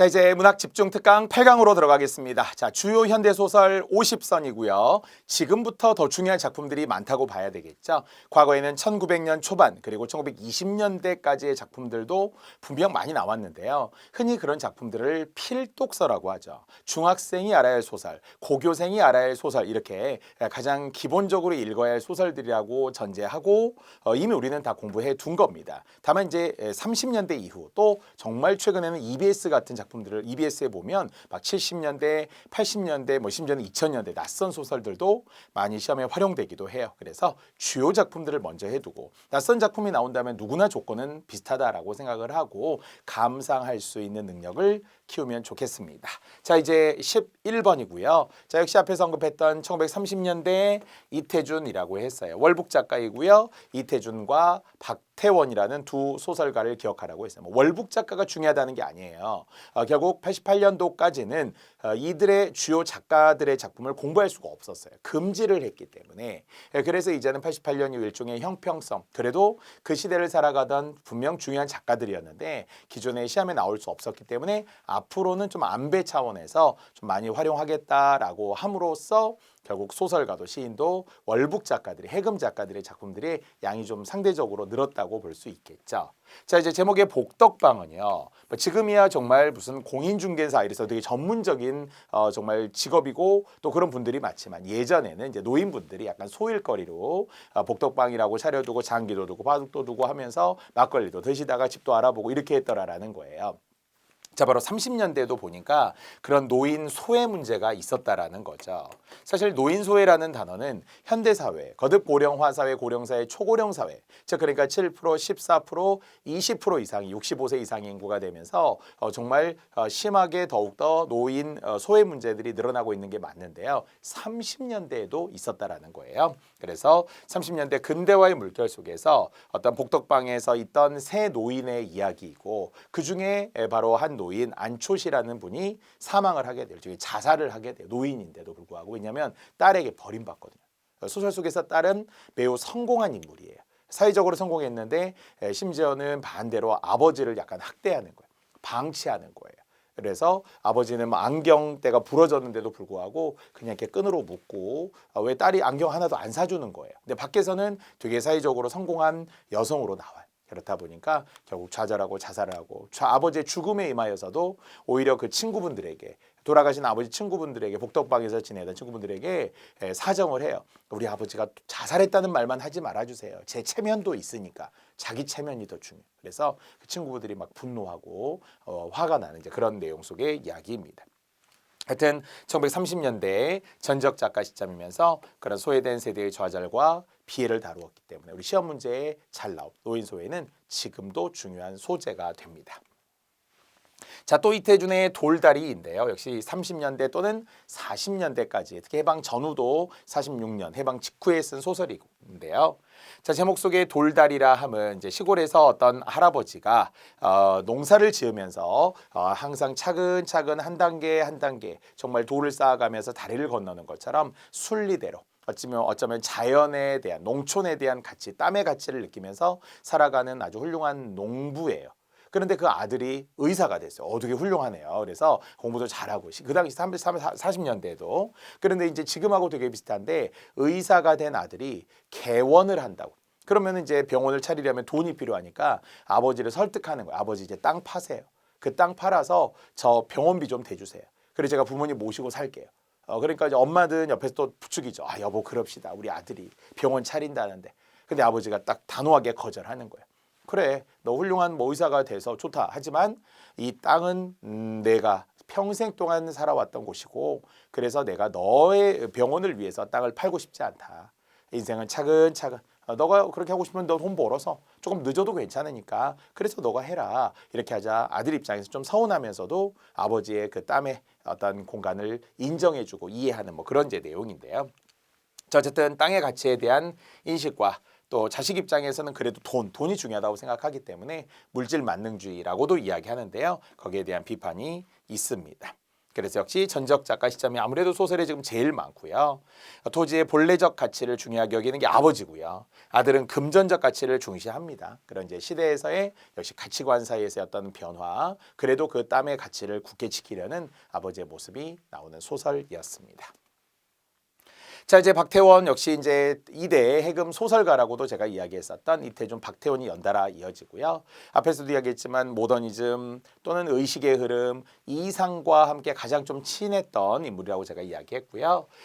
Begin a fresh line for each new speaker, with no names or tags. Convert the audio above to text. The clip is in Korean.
자, 이제 문학 집중 특강 8강으로 들어가겠습니다. 자, 주요 현대 소설 50선이고요. 지금부터 더 중요한 작품들이 많다고 봐야 되겠죠. 과거에는 1900년 초반 그리고 1920년대까지의 작품들도 분명 많이 나왔는데요. 흔히 그런 작품들을 필독서라고 하죠. 중학생이 알아야 할 소설, 고교생이 알아야 할 소설 이렇게 가장 기본적으로 읽어야 할 소설들이라고 전제하고 이미 우리는 다 공부해 둔 겁니다. 다만 이제 30년대 이후 또 정말 최근에는 EBS 같은 작품들을 EBS에 보면 막 70년대, 80년대, 뭐 심지어는 2000년대 낯선 소설들도 많이 시험에 활용되기도 해요. 그래서 주요 작품들을 먼저 해두고 낯선 작품이 나온다면 누구나 조건은 비슷하다라고 생각을 하고 감상할 수 있는 능력을 키우면 좋겠습니다. 자, 이제 11번이고요. 자, 역시 앞에서 언급했던 1930년대 이태준이라고 했어요. 월북 작가이고요. 이태준과 박태원이라는 두 소설가를 기억하라고 했어요. 뭐 월북 작가가 중요하다는 게 아니에요. 결국 88년도까지는 이들의 주요 작가들의 작품을 공부할 수가 없었어요. 금지를 했기 때문에. 그래서 이제는 88년 이후 일종의 형평성. 그래도 그 시대를 살아가던 분명 중요한 작가들이었는데 기존의 시험에 나올 수 없었기 때문에 앞으로는 좀 안배 차원에서 좀 많이 활용하겠다라고 함으로써 결국 소설가도 시인도 월북 작가들이 해금 작가들의 작품들이 양이 좀 상대적으로 늘었다고 볼 수 있겠죠. 자, 이제 제목의 복덕방은요. 뭐 지금이야 정말 무슨 공인중개사 이래서 되게 전문적인 정말 직업이고 또 그런 분들이 많지만 예전에는 이제 노인분들이 약간 소일거리로 복덕방이라고 차려두고 장기도 두고 바둑도 두고 하면서 막걸리도 드시다가 집도 알아보고 이렇게 했더라라는 거예요. 자, 바로 30년대도 보니까 그런 노인 소외 문제가 있었다라는 거죠. 사실 노인 소외라는 단어는 현대사회, 거듭 고령화 사회, 고령사회, 초고령 사회, 즉 그러니까 7%, 14%, 20% 이상이 65세 이상의 인구가 되면서 정말 심하게 더욱더 노인 소외 문제들이 늘어나고 있는 게 맞는데요. 30년대에도 있었다라는 거예요. 그래서 30년대 근대화의 물결 속에서 어떤 복덕방에서 있던 새 노인의 이야기이고 그중에 바로 한 노인 안초시라는 분이 사망을 하게 돼요. 즉 자살을 하게 돼요. 노인인데도 불구하고. 왜냐하면 딸에게 버림받거든요. 소설 속에서 딸은 매우 성공한 인물이에요. 사회적으로 성공했는데 심지어는 반대로 아버지를 약간 학대하는 거예요. 방치하는 거예요. 그래서 아버지는 뭐 안경대가 부러졌는데도 불구하고 그냥 이렇게 끈으로 묶고 왜 딸이 안경 하나도 안 사주는 거예요. 근데 밖에서는 되게 사회적으로 성공한 여성으로 나와요. 그렇다 보니까 결국 좌절하고 자살을 하고 아버지의 죽음에 임하여서도 오히려 그 친구분들에게 돌아가신 아버지 친구분들에게 복덕방에서 지내던 친구분들에게 사정을 해요. 우리 아버지가 자살했다는 말만 하지 말아주세요. 제 체면도 있으니까 자기 체면이 더 중요해요. 그래서 그 친구분들이 막 분노하고 화가 나는 이제 그런 내용 속의 이야기입니다. 하여튼 1930년대 전적 작가 시점이면서 그런 소외된 세대의 좌절과 피해를 다루었기 때문에 우리 시험 문제에 잘 나온 노인 소외는 지금도 중요한 소재가 됩니다. 자, 또 이태준의 돌다리인데요. 역시 30년대 또는 40년대까지 특히 해방 전후도 46년 해방 직후에 쓴 소설인데요. 자, 제목 속의 돌다리라 함은 이제 시골에서 어떤 할아버지가 농사를 지으면서 항상 차근차근 한 단계 한 단계 정말 돌을 쌓아가면서 다리를 건너는 것처럼 순리대로 어쩌면 자연에 대한 농촌에 대한 가치, 땀의 가치를 느끼면서 살아가는 아주 훌륭한 농부예요. 그런데 그 아들이 의사가 됐어요. 되게 훌륭하네요. 그래서 공부도 잘하고 그 당시 40년대에도 그런데 이제 지금하고 되게 비슷한데 의사가 된 아들이 개원을 한다고. 그러면 이제 병원을 차리려면 돈이 필요하니까 아버지를 설득하는 거예요. 아버지 이제 땅 파세요. 그 땅 팔아서 저 병원비 좀 대주세요. 그래서 제가 부모님 모시고 살게요. 그러니까 이제 엄마든 옆에서 또 부추기죠. 여보 그럽시다. 우리 아들이 병원 차린다는데. 근데 아버지가 딱 단호하게 거절하는 거예요. 그래, 너 훌륭한 뭐 의사가 돼서 좋다. 하지만 이 땅은 내가 평생 동안 살아왔던 곳이고 그래서 내가 너의 병원을 위해서 땅을 팔고 싶지 않다. 인생은 차근차근 너가 그렇게 하고 싶으면 너 돈 벌어서 조금 늦어도 괜찮으니까 그래서 너가 해라. 이렇게 하자 아들 입장에서 좀 서운하면서도 아버지의 그 땀의 어떤 공간을 인정해주고 이해하는 뭐 그런 이제 내용인데요. 자, 어쨌든 땅의 가치에 대한 인식과 또 자식 입장에서는 그래도 돈이 중요하다고 생각하기 때문에 물질 만능주의라고도 이야기하는데요. 거기에 대한 비판이 있습니다. 그래서 역시 전적 작가 시점이 아무래도 소설에 지금 제일 많고요. 토지의 본래적 가치를 중요하게 여기는 게 아버지고요. 아들은 금전적 가치를 중시합니다. 그런 이제 시대에서의 역시 가치관 사이에서의 어떤 변화, 그래도 그 땀의 가치를 굳게 지키려는 아버지의 모습이 나오는 소설이었습니다. 자, 이제 박태원 역시 이제 2대 해금 소설가라고도 제가 이야기했었던 이태준, 박태원이 연달아 이어지고요. 앞에서도 이야기했지만 모더니즘 또는 의식의 흐름, 이상과 함께 가장 좀 친했던 인물이라고 제가 이야기했고요.